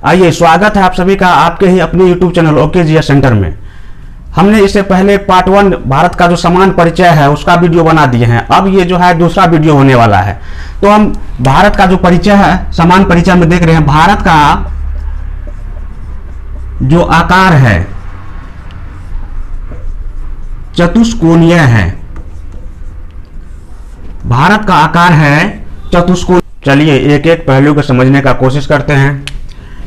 आइए, स्वागत है आप सभी का आपके ही अपने YouTube चैनल OKGS सेंटर में। हमने इससे पहले पार्ट 1 भारत का जो समान परिचय है उसका वीडियो बना दिए हैं। अब ये जो है दूसरा वीडियो होने वाला है। तो हम भारत का जो परिचय है, समान परिचय में देख रहे हैं भारत का जो आकार है चतुष्कोणीय है। भारत का आकार है चतुष्कोण। चलिए एक एक पहलू को समझने का कोशिश करते हैं।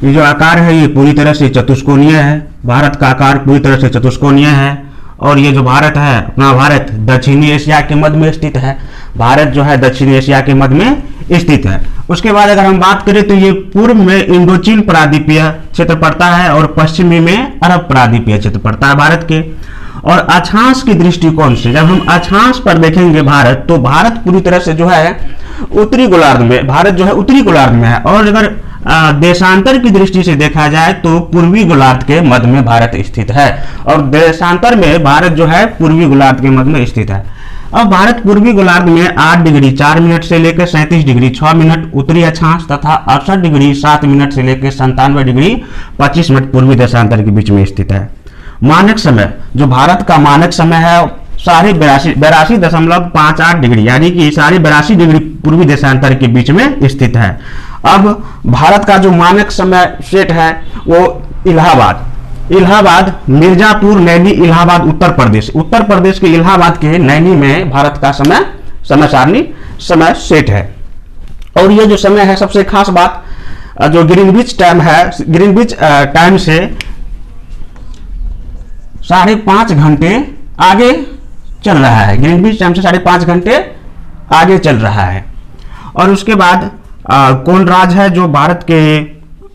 ये जो आकार है ये पूरी तरह से चतुष्कोणीय है। भारत का आकार पूरी तरह से चतुष्कोणीय है। और ये जो भारत है, अपना भारत दक्षिणी एशिया के मध्य में स्थित है। भारत जो है दक्षिणी एशिया के मध्य में स्थित है। उसके बाद अगर हम बात करें तो ये पूर्व में इंडोचीन प्रायद्वीपीय क्षेत्र पड़ता है और पश्चिमी में अरब प्रायद्वीपीय क्षेत्र पड़ता है भारत के। और अक्षांश की दृष्टिकोण से जब हम अक्षांश पर देखेंगे भारत, तो भारत पूरी तरह से जो है उत्तरी गोलार्ध में, भारत जो है उत्तरी गोलार्ध में है। और अगर देशांतर की दृष्टि से देखा जाए तो पूर्वी गोलार्ध के मध्य में भारत स्थित है। और देशांतर में भारत जो है पूर्वी गोलार्ध के मध्य में स्थित है। अब भारत पूर्वी गोलार्ध में 8 डिग्री 4 मिनट से लेकर 37 डिग्री 6 मिनट उत्तरी अक्षांश तथा 68 डिग्री 7 मिनट से लेकर 97 डिग्री 25 मिनट पूर्वी देशांतर के बीच में स्थित है। मानक समय, जो भारत का मानक समय है 82.58 डिग्री, यानी कि 82 डिग्री पूर्वी देशांतर के बीच में स्थित है। अब भारत का जो मानक समय सेट है वो इलाहाबाद, मिर्जापुर, नैनी, इलाहाबाद, उत्तर प्रदेश के इलाहाबाद के नैनी में भारत का समय सारणी समय सेट है। और ये जो समय है, सबसे खास बात जो ग्रीनविच टाइम है, ग्रीनविच टाइम से 5.5 घंटे आगे चल रहा है। ग्रीनविच टाइम से 5.5 घंटे आगे चल रहा है। और उसके बाद कोनराज है जो भारत के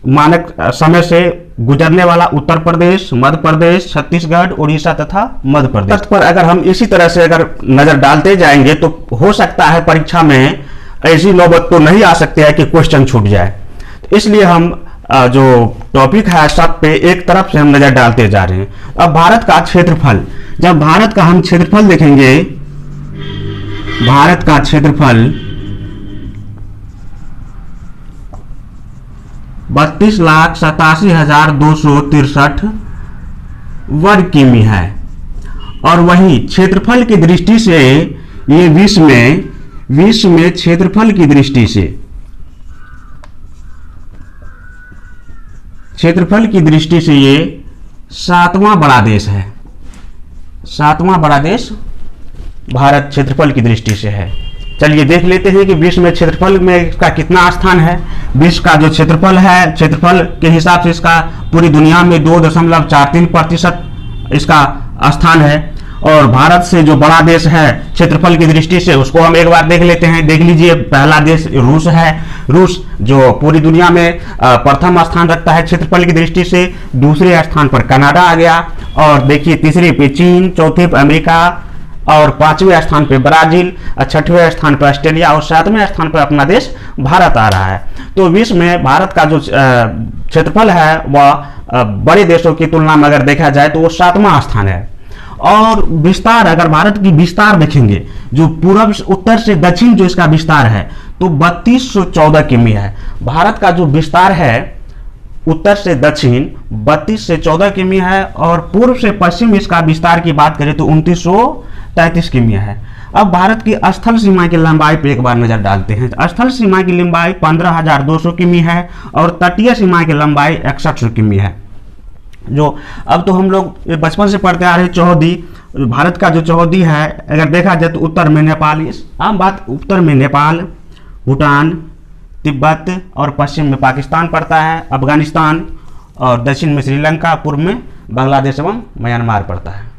मानक समय से गुजरने वाला उत्तर प्रदेश, मध्य प्रदेश, छत्तीसगढ़, उड़ीसा तथा मध्य प्रदेश पर अगर हम इसी तरह से अगर नजर डालते जाएंगे तो हो सकता है परीक्षा में ऐसी नौबत तो नहीं आ सकती है कि क्वेश्चन छूट जाए। तो इसलिए हम जो टॉपिक है सब पे एक तरफ से हम नजर डालते जा रहे हैं। अब भारत का क्षेत्रफल, जब भारत का हम क्षेत्रफल देखेंगे, भारत का क्षेत्रफल 32,87,263 वर्ग किमी है। और वही क्षेत्रफल की दृष्टि से ये विश्व में क्षेत्रफल की दृष्टि से ये 7वां बड़ा देश है। 7वां बड़ा देश भारत क्षेत्रफल की दृष्टि से है। चलिए देख लेते हैं कि विश्व में क्षेत्रफल में इसका कितना स्थान है। विश्व का जो क्षेत्रफल है, क्षेत्रफल के हिसाब से इसका पूरी दुनिया में 2.43% इसका स्थान है। और भारत से जो बड़ा देश है क्षेत्रफल की दृष्टि से, उसको हम एक बार देख लेते हैं। देख लीजिए, पहला देश रूस है। रूस जो पूरी दुनिया में प्रथम स्थान रखता है क्षेत्रफल की दृष्टि से। दूसरे स्थान पर कनाडा आ गया। और देखिए तीसरे पे चीन, चौथे पे अमेरिका, और 5वें स्थान पे ब्राजील, 6वें स्थान पर ऑस्ट्रेलिया और 7वें स्थान पर अपना देश भारत आ रहा है। तो विश्व में भारत का जो क्षेत्रफल है वह बड़े देशों की तुलना में अगर देखा जाए तो वो 7वां स्थान है। और विस्तार, अगर भारत की विस्तार देखेंगे, जो पूर्व उत्तर से दक्षिण जो इसका विस्तार है तो 3214 किमी है। भारत का जो विस्तार है उत्तर से दक्षिण 32 से 14 किमी है। और पूर्व से पश्चिम इसका विस्तार की बात करें तो 2933 किमी है। अब भारत की स्थल सीमा की लंबाई पर एक बार नजर डालते हैं। स्थल सीमा की लंबाई 15,200 किमी है और तटीय सीमा की लंबाई 6100 किमी है। जो अब तो हम लोग बचपन से पढ़ते आ रहे चौहदी, भारत का जो चौहदी है अगर देखा जाए तो उत्तर में नेपाल, आम बात, उत्तर में नेपाल, भूटान, तिब्बत और पश्चिम में पाकिस्तान पड़ता है, अफगानिस्तान और दक्षिण में श्रीलंका, पूर्व में बांग्लादेश एवं म्यांमार पड़ता है।